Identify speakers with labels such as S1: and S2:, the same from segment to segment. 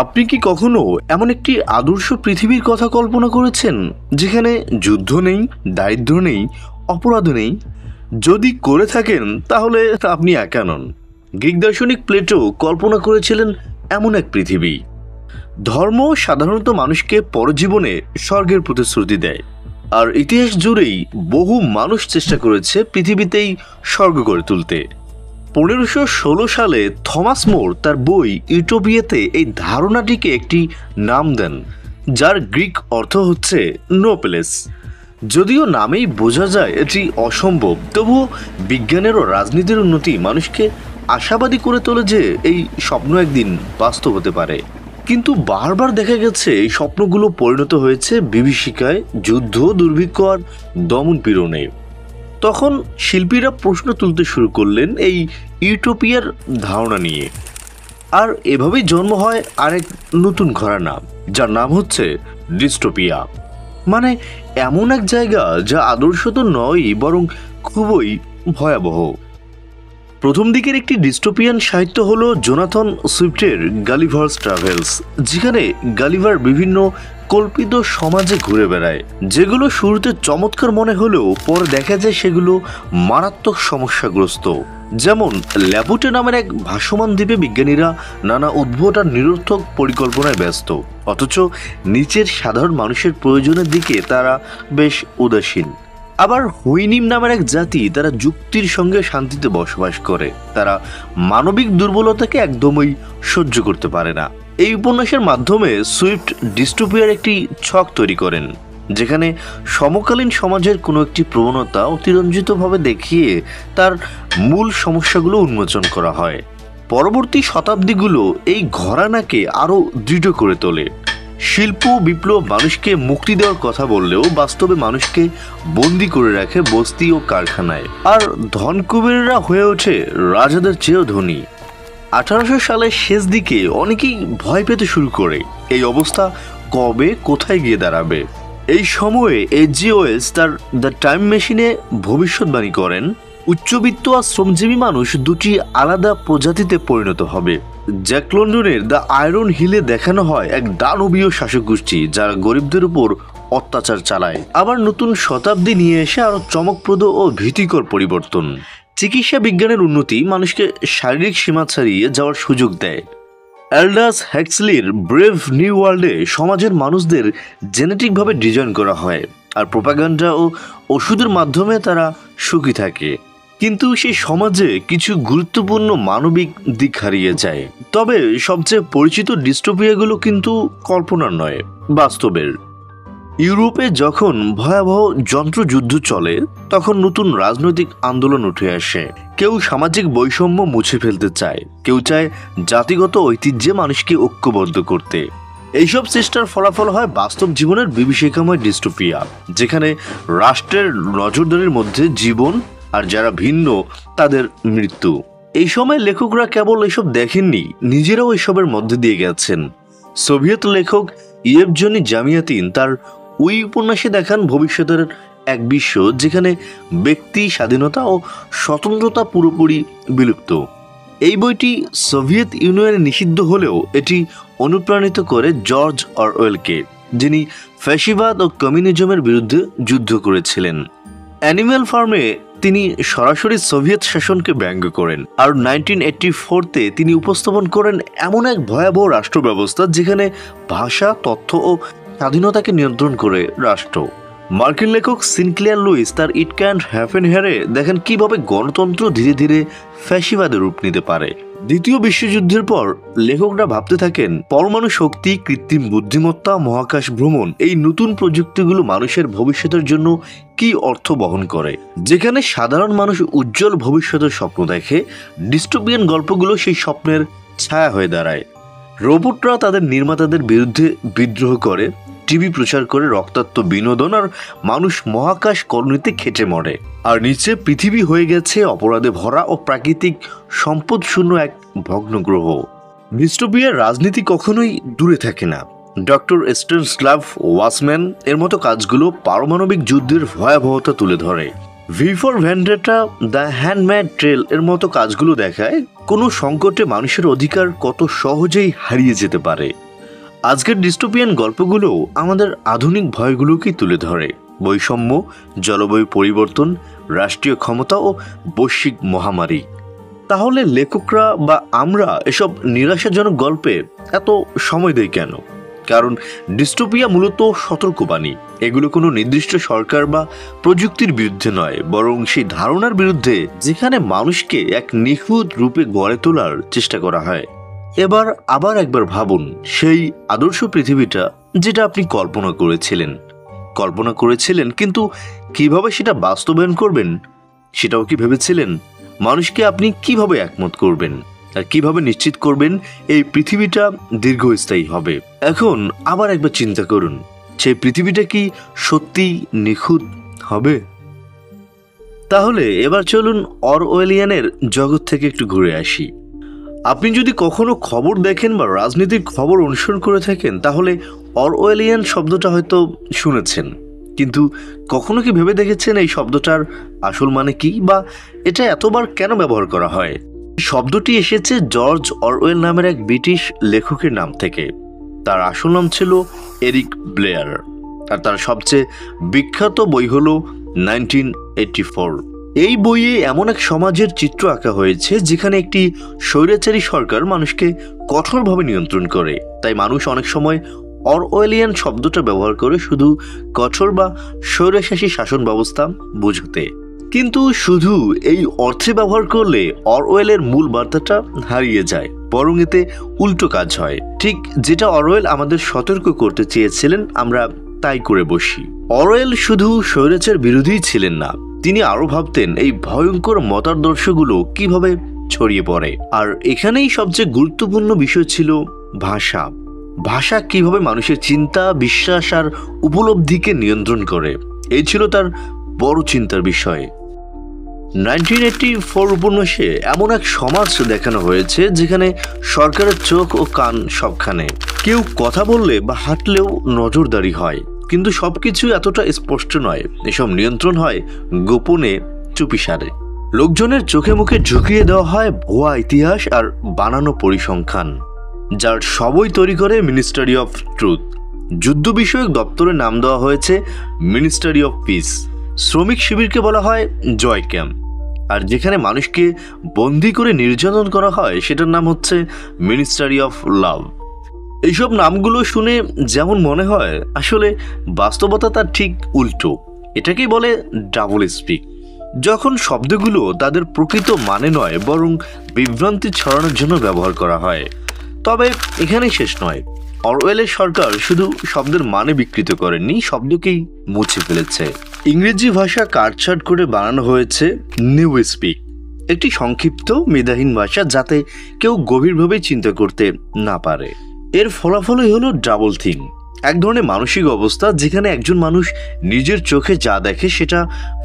S1: আপনি কি কখনো এমন একটি আদর্শ পৃথিবীর কথা কল্পনা করেছেন যেখানে যুদ্ধ নেই, দারিদ্র্য নেই, অপরাধ নেই? যদি করে থাকেন তাহলে আপনি একা নন। গ্রিক দার্শনিক প্লেটো কল্পনা করেছিলেন এমন এক পৃথিবী। ধর্ম সাধারণত মানুষকে পরজীবনে স্বর্গের প্রতিশ্রুতি দেয়, আর ইতিহাস জুড়েই বহু মানুষ চেষ্টা করেছে পৃথিবীতেই স্বর্গ গড়ে তুলতে। 1516 সালে থমাস মোর তার বই ইউটোপিয়াতে এই ধারণাটিকে একটি নাম দেন, যার গ্রিক অর্থ হচ্ছে নো প্লেস। যদিও নামেই বোঝা যায় এটি অসম্ভব, তবুও বিজ্ঞানের ও রাজনীতির উন্নতি মানুষকে আশাবাদী করে তোলে যে এই স্বপ্ন একদিন বাস্তব হতে পারে। কিন্তু বারবার দেখা গেছে এই স্বপ্নগুলো পরিণত হয়েছে বিভীষিকায়, যুদ্ধ, দুর্ভিক্ষ আর দমন পীড়নে। তখন শিল্পীরা প্রশ্ন তুলতে শুরু করলেন এই ইউটোপিয়ার ধারণা নিয়ে। আর এভাবেই জন্ম হয় আরেক নতুন ঘরানা, যার নাম হচ্ছে ডিস্টোপিয়া। মানে এমন এক জায়গা যা আদর্শ তো নয়ই, বরং খুবই ভয়াবহ। প্রথম দিকের একটি ডিস্টোপিয়ান সাহিত্য হলো জোনাথন সুইফটের গালিভার্স ট্রাভেলস, যেখানে গালিভার বিভিন্ন কল্পিত সমাজে ঘুরে বেড়ায়, যেগুলো শুরুতে চমৎকার মনে হলেও পরে দেখা যায় সেগুলো মারাত্মক সমস্যাগ্রস্ত। যেমন ল্যাপুটে নামের এক ভাসমান দ্বীপে বিজ্ঞানীরা নানা উদ্ভট আর নিরর্থক পরিকল্পনায় ব্যস্ত, অথচ নিচের সাধারণ মানুষের প্রয়োজনের দিকে তারা বেশ উদাসীন। আবার হুইনিম নামের এক জাতি, তারা যুক্তির সঙ্গে শান্তিতে বসবাস করে, তারা মানবিক দুর্বলতাকে একদমই সহ্য করতে পারে না। এই উপন্যাসের মাধ্যমে সুইফট ডিস্টোপিয়ার একটি ছক তৈরি করেন, যেখানে সমকালীন সমাজের কোনো একটি প্রবণতা অতিরঞ্জিতভাবে দেখিয়ে তার মূল সমস্যাগুলো উন্মোচন করা হয়। পরবর্তী শতাব্দীগুলো এই ঘরানাকে আরও দৃঢ় করে তোলে। শিল্প বিপ্লব মানুষকে মুক্তি দেওয়ার কথা বললেও বাস্তবে মানুষকে বন্দি করে রাখে বস্তি ও কারখানায়, আর ধনকুবেররা হয়ে ওঠে রাজাদের চেয়েও ধনী। 1800 সালের শেষ দিকে অনেকেই ভয় পেতে শুরু করে এই অবস্থা কবে কোথায় গিয়ে দাঁড়াবে। এই সময়ে এইচজি ওয়েলস তার দ্য টাইম মেশিনে ভবিষ্যৎবাণী করেন উচ্চবিত্ত আর শ্রমজীবী মানুষ দুটি আলাদা প্রজাতিতে পরিণত হবে। জ্যাক লন্ডনের দ্য আয়রন হিলে দেখানো হয় এক দানবীয় শাসক গোষ্ঠী যারা গরিবদের উপর অত্যাচার চালায়। আবার নতুন শতাব্দী নিয়ে এসে আরো চমকপ্রদ ও ভীতিকর পরিবর্তন। চিকিৎসা বিজ্ঞানের উন্নতি মানুষকে শারীরিক সীমা ছাড়িয়ে যাওয়ার সুযোগ দেয়। অ্যাল্ডাস হ্যাক্সলির ব্রেভ নিউ ওয়ার্ল্ডে সমাজের মানুষদের জেনেটিকভাবে ডিজাইন করা হয়, আর প্রোপাগান্ডা ও ওষুধের মাধ্যমে তারা সুখী থাকে। কিন্তু সেই সমাজে কিছু গুরুত্বপূর্ণ মানবিক দিক হারিয়ে যায়। তবে সবচেয়ে পরিচিত ডিস্টোপিয়াগুলো কিন্তু কল্পনার নয়, বাস্তবের। ইউরোপে যখন ভয়াবহ যন্ত্রযুদ্ধ চলে, তখন নতুন রাজনৈতিক আন্দোলন উঠে আসে। কেউ সামাজিক বৈষম্য মুছে ফেলতে চায়, কেউ চায় জাতিগত ঐতিহ্যে মানুষকে ঐক্যবদ্ধ করতে। এইসব চেষ্টার ফলাফল হয় বাস্তব জীবনের বিভীষিকাময় ডিস্টোপিয়া, যেখানে রাষ্ট্রের নজরদারির মধ্যে জীবন আর যারা ভিন্ন তাদের মৃত্যু। এই সময় লেখকরা কেবল এসব দেখেননি, নিজেরাও এসবের মধ্যে দিয়ে গেছেন। সোভিয়েত লেখক ইয়েভজেনি জামিয়াতিন তার ওই উপন্যাসে দেখান ভবিষ্যতের এক বিশ্ব যেখানে ব্যক্তি স্বাধীনতা ও স্বতন্ত্রতা পুরোপুরি বিলুপ্ত। এই বইটি সোভিয়েত ইউনিয়নে নিষিদ্ধ হলেও এটি অনুপ্রাণিত করে জর্জ অরওয়েলকে, যিনি ফ্যাসিবাদ ও কমিউনিজমের বিরুদ্ধে যুদ্ধ করেছিলেন। অ্যানিম্যাল ফার্মে তিনি সরাসরি সোভিয়েত শাসনকে ব্যঙ্গ করেন, আর 1984-তে তিনি উপস্থাপন করেন এমন এক ভয়াবহ রাষ্ট্র ব্যবস্থা যেখানে ভাষা, তথ্য ও স্বাধীনতাকে নিয়ন্ত্রণ করে রাষ্ট্র। মার্কিন লেখক সিনক্লেয়ার লুইস তার ইট ক্যান্ট হ্যাপেন হিয়ারে দেখেন কিভাবে গণতন্ত্র ধীরে ধীরে ফ্যাসিবাদের রূপ নিতে পারে। দ্বিতীয় বিশ্বযুদ্ধের পর লেখকরা ভাবতে থাকেন পরমাণু শক্তি, কৃত্রিম বুদ্ধিমত্তা, মহাকাশ ভ্রমণ, এই নতুন প্রযুক্তিগুলো মানুষের ভবিষ্যতের জন্য কি অর্থ বহন করে। যেখানে সাধারণ মানুষ উজ্জ্বল ভবিষ্যতের স্বপ্ন দেখে, ডিস্টোপিয়ান গল্পগুলো সেই স্বপ্নের ছায়া হয়ে দাঁড়ায়। রোবটরা তাদের নির্মাতাদের বিরুদ্ধে বিদ্রোহ করে, টিভি প্রচার করে রক্তাক্ত বিনোদন, আর মানুষ মহাকাশ কলোনিতে খেটে মরে। আর নিচে পৃথিবী হয়ে গেছে অপরাধে ভরা ও প্রাকৃতিক সম্পদ শূন্য এক ভগ্ন গ্রহ। ডিস্টোপিয়ার রাজনীতি কখনোই দূরে থাকে না। ডক্টর স্ট্যানিস্লাভ ওয়াচম্যান এর মতো কাজগুলো পারমাণবিক যুদ্ধের ভয়াবহতা তুলে ধরে। V for Vendetta, the Handmaid Tale এর মতো কাজগুলো দেখায় কোনো সংকটে মানুষের অধিকার কত সহজেই হারিয়ে যেতে পারে। আজকের ডিস্টোপিয়ান গল্পগুলো আমাদের আধুনিক ভয়গুলোকেই তুলে ধরে। বৈষম্য, জলবায়ু পরিবর্তন, রাষ্ট্রীয় ক্ষমতা ও বৈশ্বিক মহামারী। তাহলে লেখকরা বা আমরা এসব নিরাশাজনক গল্পে এত সময় দেই কেন? কারণ ডিস্টোপিয়া মূলত সতর্কবাণী। এগুলো কোনো নির্দিষ্ট সরকার বা প্রযুক্তির বিরুদ্ধে নয়, বরং সেই ধারণার বিরুদ্ধে যেখানে মানুষকে এক নিখুঁত রূপে গড়ে তোলার চেষ্টা করা হয়। এবার আবার একবার ভাবুন, সেই আদর্শ পৃথিবীটা যেটা আপনি কল্পনা করেছিলেন, কিন্তু কিভাবে সেটা বাস্তবায়ন করবেন সেটাও কি ভেবেছিলেন? মানুষকে আপনি কিভাবে একমত করবেন আর কিভাবে নিশ্চিত করবেন এই পৃথিবীটা দীর্ঘস্থায়ী হবে? এখন আবার একবার চিন্তা করুন, সেই পৃথিবীটা কি সত্যি নিখুঁত হবে? তাহলে এবার চলুন অরওয়েলিয়ানের জগৎ থেকে একটু ঘুরে আসি। আপনি যদি কখনো খবর দেখেন বা রাজনীতির খবর অনুসরণ করে থাকেন, তাহলে অরওয়েলিয়ান শব্দটা হয়তো শুনেছেন, কিন্তু কখনো কি ভেবে দেখেছেন এই শব্দটার আসল মানে কি, বা এটা এতবার কেন ব্যবহার করা হয়? শব্দটি এসেছে জর্জ অরওয়েল নামের এক ব্রিটিশ লেখকের নাম থেকে। তার আসল নাম ছিল এরিক ব্লেয়ার, আর তার সবচেয়ে বিখ্যাত বই হলো 1984। এই বইয়ে এমন এক সমাজের চিত্র আঁকা হয়েছে যেখানে একটি স্বৈরাচারী সরকার মানুষকে কঠোরভাবে নিয়ন্ত্রণ করে। তাই মানুষ অনেক সময় অরওয়েলিয়ান শব্দটা ব্যবহার করে শুধু কঠোর বা স্বৈরশাসী শাসন ব্যবস্থা বোঝাতে। কিন্তু শুধু এই অর্থে ব্যবহার করলে অরওয়েলের মূল বার্তাটা হারিয়ে যায়, বরং এতে উল্টো কাজ হয়। ঠিক যেটা অরওয়েল আমাদের সতর্ক করতে চেয়েছিলেন, আমরা তাই করে বসি। অরওয়েল শুধু স্বৈরাচার বিরোধী ছিলেন না, তিনি আরো ভাবতেন এই ভয়ঙ্কর মতাদর্শগুলো কিভাবে ছড়িয়ে পড়ে। আর এখানেই সবচেয়ে গুরুত্বপূর্ণ বিষয় ছিল ভাষা। ভাষা কিভাবে মানুষের চিন্তা, বিশ্বাস আর উপলব্ধিকে নিয়ন্ত্রণ করে, এই ছিল তার বড় চিন্তার বিষয়। 1984 উপন্যাসে এমন এক সমাজ দেখানো হয়েছে যেখানে সরকারের চোখ ও কান সবখানে। কেউ কথা বললে বা হাঁটলেও নজরদারি হয়, কিন্তু সবকিছু এতটা স্পষ্ট নয়। এসব নিয়ন্ত্রণ হয় গোপনে, চুপিসারে। লোকজনের চোখে মুখে ঢুকিয়ে দেওয়া হয় ভুয়া ইতিহাস আর বানানো পরিসংখ্যান, যার সবই তৈরি করে মিনিস্ট্রি অফ ট্রুথ। যুদ্ধ বিষয়ক দপ্তরের নাম দেওয়া হয়েছে মিনিস্ট্রি অফ পিস। শ্রমিক শিবিরকে বলা হয় জয় ক্যাম্প, আর যেখানে মানুষকে বন্দি করে নির্যাতন করা হয় সেটার নাম হচ্ছে মিনিস্ট্রি অফ লাভ। এইসব নামগুলো শুনে যেমন মনে হয়, আসলে বাস্তবতা তার ঠিক উল্টো। এটাকেই বলে ডাবল স্পিক, যখন শব্দগুলো তাদের প্রকৃত মানে নয়, বরং বিভ্রান্তি ছড়ানোর জন্য ব্যবহার করা হয়। তবে এখানেই শেষ নয়। অরওয়েলের সরকার শুধু শব্দের মানে বিকৃত করেননি, শব্দকেই মুছে ফেলেছে। ইংরেজি ভাষা কাটছাট করে বানানো হয়েছে নিউ স্পিক, একটি সংক্ষিপ্ত মেধাহীন ভাষা যাতে কেউ গভীরভাবে চিন্তা করতে না পারে। এর ফলাফলই হলো ডাবল থিং, এক ধরনের মানসিক অবস্থা যেখানে একজন মানুষ নিজের চোখে যা দেখে সেটা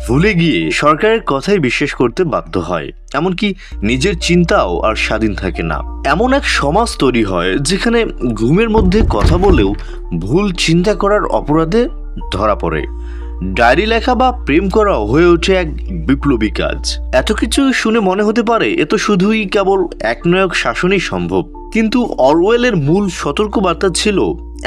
S1: ভুলে গিয়ে সরকারের কথাই বিশ্বাস করতে বাধ্য হয়, এমনকি নিজের চিন্তাও আর স্বাধীন থাকে না। এমন এক সমাজ তৈরি হয় যেখানে ঘুমের মধ্যে কথা বলেও ভুল চিন্তা করার অপরাধে ধরা পড়ে। ডায়েরি লেখা বা প্রেম করা হয়ে ওঠে এক বিপ্লবী কাজ। এত কিছু শুনে মনে হতে পারে এ তো শুধুই কেবল একনায়ক শাসনই সম্ভব, কিন্তু অরওয়েলের মূল সতর্কবার্তা ছিল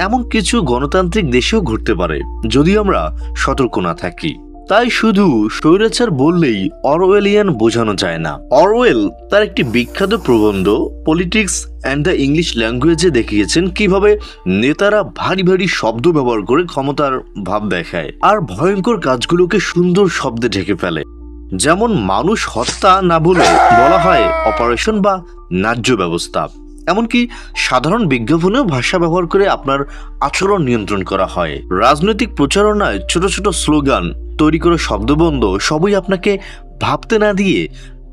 S1: এমন কিছু গণতান্ত্রিক দেশেও ঘটতে পারে যদি আমরা সতর্ক না থাকি। তাই শুধু স্বৈরাচার বললেই অরওয়েলিয়ান বোঝানো যায় না। অরওয়েল তার একটি বিখ্যাত প্রবন্ধ পলিটিক্স অ্যান্ড দ্য ইংলিশ ল্যাঙ্গুয়েজে দেখিয়েছেন কিভাবে নেতারা ভারী ভারী শব্দ ব্যবহার করে ক্ষমতার ভাব দেখায় আর ভয়ঙ্কর কাজগুলোকে সুন্দর শব্দে ঢেকে ফেলে। যেমন মানুষ হত্যা না বলে বলা হয় অপারেশন বা ন্যায্য ব্যবস্থা। এমনকি সাধারণ বিজ্ঞাপনেও ভাষা ব্যবহার করে আপনার আচরণ নিয়ন্ত্রণ করা হয়। রাজনৈতিক প্রচারণায় ছোট ছোট স্লোগান তৈরি করে শব্দবন্ধ সবই আপনাকে ভাবতে না দিয়ে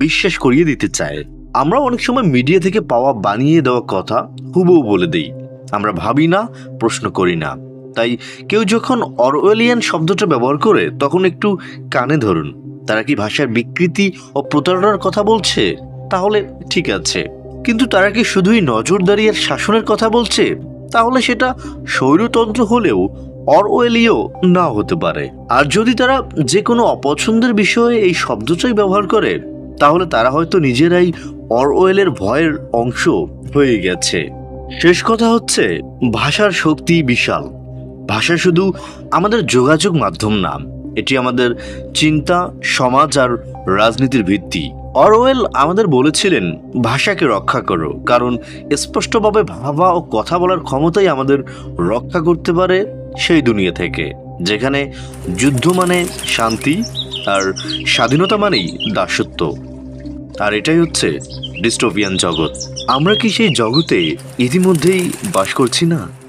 S1: বিশ্বাস করিয়ে দিতে চায়। আমরা অনেক সময় মিডিয়া থেকে পাওয়া বানিয়ে দেওয়া কথা হুবহু বলে দেই, আমরা ভাবি না, প্রশ্ন করি না। তাই কেউ যখন অরওয়েলিয়ান শব্দটা ব্যবহার করে তখন একটু কানে ধরুন, তারা কি ভাষার বিকৃতি ও প্রতারণার কথা বলছে? তাহলে ঠিক আছে, কিন্তু তারা কি শুধুই নজরদারি আর শাসনের কথা বলছে? তাহলে সেটা স্বৈরতন্ত্র হলেও অরওয়েলীয় না হতে পারে। আর যদি তারা যে কোনো অপছন্দের বিষয়ে এই শব্দটাই ব্যবহার করে, তাহলে তারা হয়তো নিজেরাই অরওয়েলের ভয়ের অংশ হয়ে গেছে। শেষ কথা হচ্ছে, ভাষার শক্তি বিশাল। ভাষা শুধু আমাদের যোগাযোগ মাধ্যম না, এটি আমাদের চিন্তা, সমাজ আর রাজনীতির ভিত্তি। অরওয়েল আমাদের বলেছিলেন, ভাষাকে রক্ষা করো, কারণ স্পষ্টভাবে ভাবা ও কথা বলার ক্ষমতাই আমাদের রক্ষা করতে পারে সেই দুনিয়া থেকে, যেখানে যুদ্ধ মানে শান্তি আর স্বাধীনতা মানেই দাসত্ব। আর এটাই হচ্ছে ডিস্টোপিয়ান জগৎ। আমরা কি সেই জগতে ইতিমধ্যেই বাস করছি না?